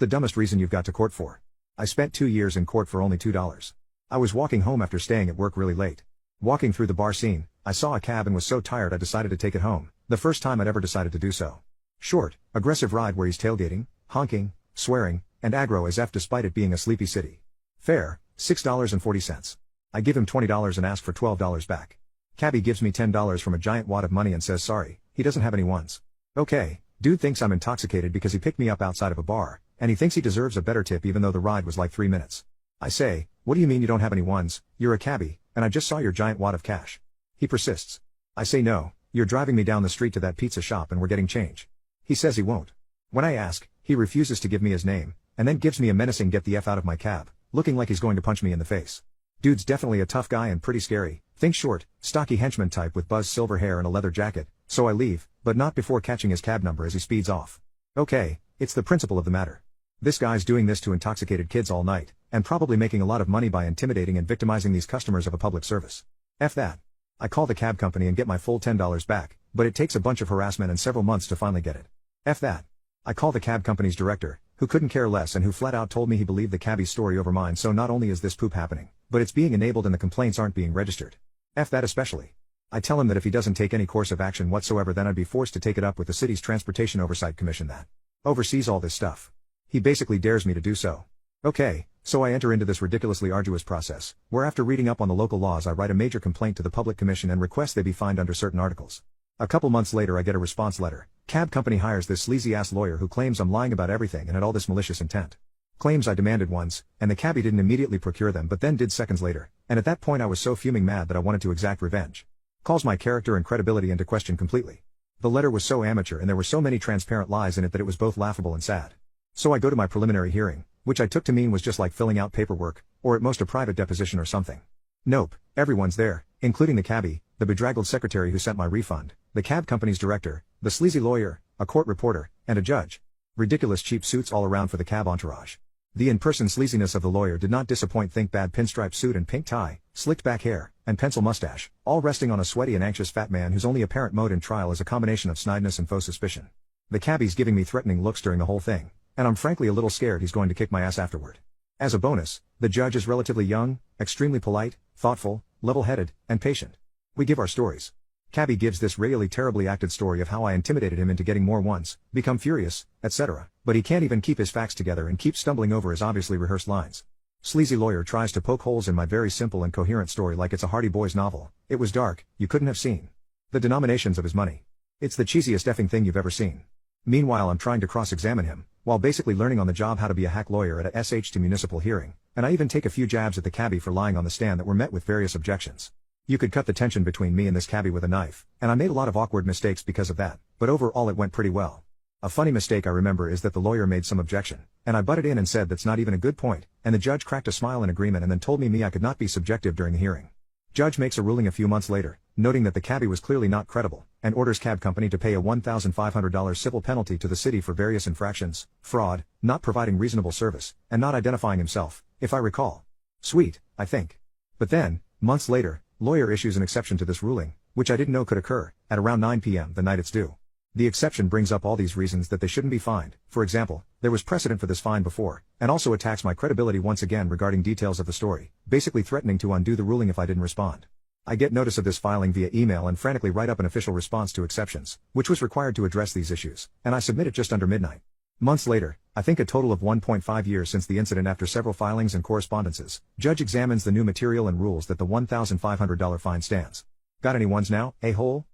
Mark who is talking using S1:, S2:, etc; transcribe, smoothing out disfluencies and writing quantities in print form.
S1: the dumbest reason you've got to court for? I spent 2 years in court for only $2. I was walking home after staying at work really late. Walking through the bar scene, I saw a cab and was so tired I decided to take it home, the first time I'd ever decided to do so. Short, aggressive ride where he's tailgating, honking, swearing, and aggro as F despite it being a sleepy city. Fare, $6.40. I give him $20 and ask for $12 back. Cabbie gives me $10 from a giant wad of money and says sorry, he doesn't have any ones. Okay, dude thinks I'm intoxicated because he picked me up outside of a bar, and he thinks he deserves a better tip even though the ride was like 3 minutes. I say, what do you mean you don't have any ones? You're a cabbie, and I just saw your giant wad of cash. He persists. I say no, you're driving me down the street to that pizza shop and we're getting change. He says he won't. When I ask, he refuses to give me his name, and then gives me a menacing get the F out of my cab, looking like he's going to punch me in the face. Dude's definitely a tough guy and pretty scary, think short, stocky henchman type with buzzed silver hair and a leather jacket, so I leave, but not before catching his cab number as he speeds off. Okay, it's the principle of the matter. This guy's doing this to intoxicated kids all night, and probably making a lot of money by intimidating and victimizing these customers of a public service. F that. I call the cab company and get my full $10 back, but it takes a bunch of harassment and several months to finally get it. F that. I call the cab company's director, who couldn't care less and who flat out told me he believed the cabbie's story over mine, so not only is this poop happening, but it's being enabled and the complaints aren't being registered. F that especially. I tell him that if he doesn't take any course of action whatsoever then I'd be forced to take it up with the city's Transportation Oversight Commission that oversees all this stuff. He basically dares me to do so. Okay, so I enter into this ridiculously arduous process, where after reading up on the local laws I write a major complaint to the Public Commission and request they be fined under certain articles. A couple months later I get a response letter. Cab company hires this sleazy ass lawyer who claims I'm lying about everything and had all this malicious intent. Claims I demanded ones, and the cabbie didn't immediately procure them but then did seconds later, and at that point I was so fuming mad that I wanted to exact revenge. Calls my character and credibility into question completely. The letter was so amateur and there were so many transparent lies in it that it was both laughable and sad. So I go to my preliminary hearing, which I took to mean was just like filling out paperwork, or at most a private deposition or something. Nope, everyone's there, including the cabbie, the bedraggled secretary who sent my refund, the cab company's director, the sleazy lawyer, a court reporter, and a judge. Ridiculous cheap suits all around for the cab entourage. The in-person sleaziness of the lawyer did not disappoint. Think bad pinstripe suit and pink tie, slicked back hair, and pencil mustache, all resting on a sweaty and anxious fat man whose only apparent mode in trial is a combination of snideness and faux suspicion. The cabbie's giving me threatening looks during the whole thing, and I'm frankly a little scared he's going to kick my ass afterward. As a bonus, the judge is relatively young, extremely polite, thoughtful, level-headed, and patient. We give our stories. Cabbie gives this really terribly acted story of how I intimidated him into getting more ones, become furious, etc., but he can't even keep his facts together and keeps stumbling over his obviously rehearsed lines. Sleazy lawyer tries to poke holes in my very simple and coherent story like it's a Hardy Boys novel. It was dark, you couldn't have seen the denominations of his money. It's the cheesiest effing thing you've ever seen. Meanwhile I'm trying to cross-examine him, while basically learning on the job how to be a hack lawyer at a SH to municipal hearing, and I even take a few jabs at the cabbie for lying on the stand that were met with various objections. You could cut the tension between me and this cabbie with a knife, and I made a lot of awkward mistakes because of that, but overall it went pretty well. A funny mistake I remember is that the lawyer made some objection, and I butted in and said that's not even a good point, and the judge cracked a smile in agreement and then told me I could not be subjective during the hearing. Judge makes a ruling a few months later, noting that the cabbie was clearly not credible, and orders cab company to pay a $1,500 civil penalty to the city for various infractions, fraud, not providing reasonable service, and not identifying himself, if I recall. Sweet, I think. But then, months later, lawyer issues an exception to this ruling, which I didn't know could occur, at around 9 p.m. the night it's due. The exception brings up all these reasons that they shouldn't be fined. For example, there was precedent for this fine before, and also attacks my credibility once again regarding details of the story, basically threatening to undo the ruling if I didn't respond. I get notice of this filing via email and frantically write up an official response to exceptions, which was required to address these issues, and I submit it just under midnight. Months later, I think a total of 1.5 years since the incident after several filings and correspondences, judge examines the new material and rules that the $1,500 fine stands. Got any ones now, a-hole?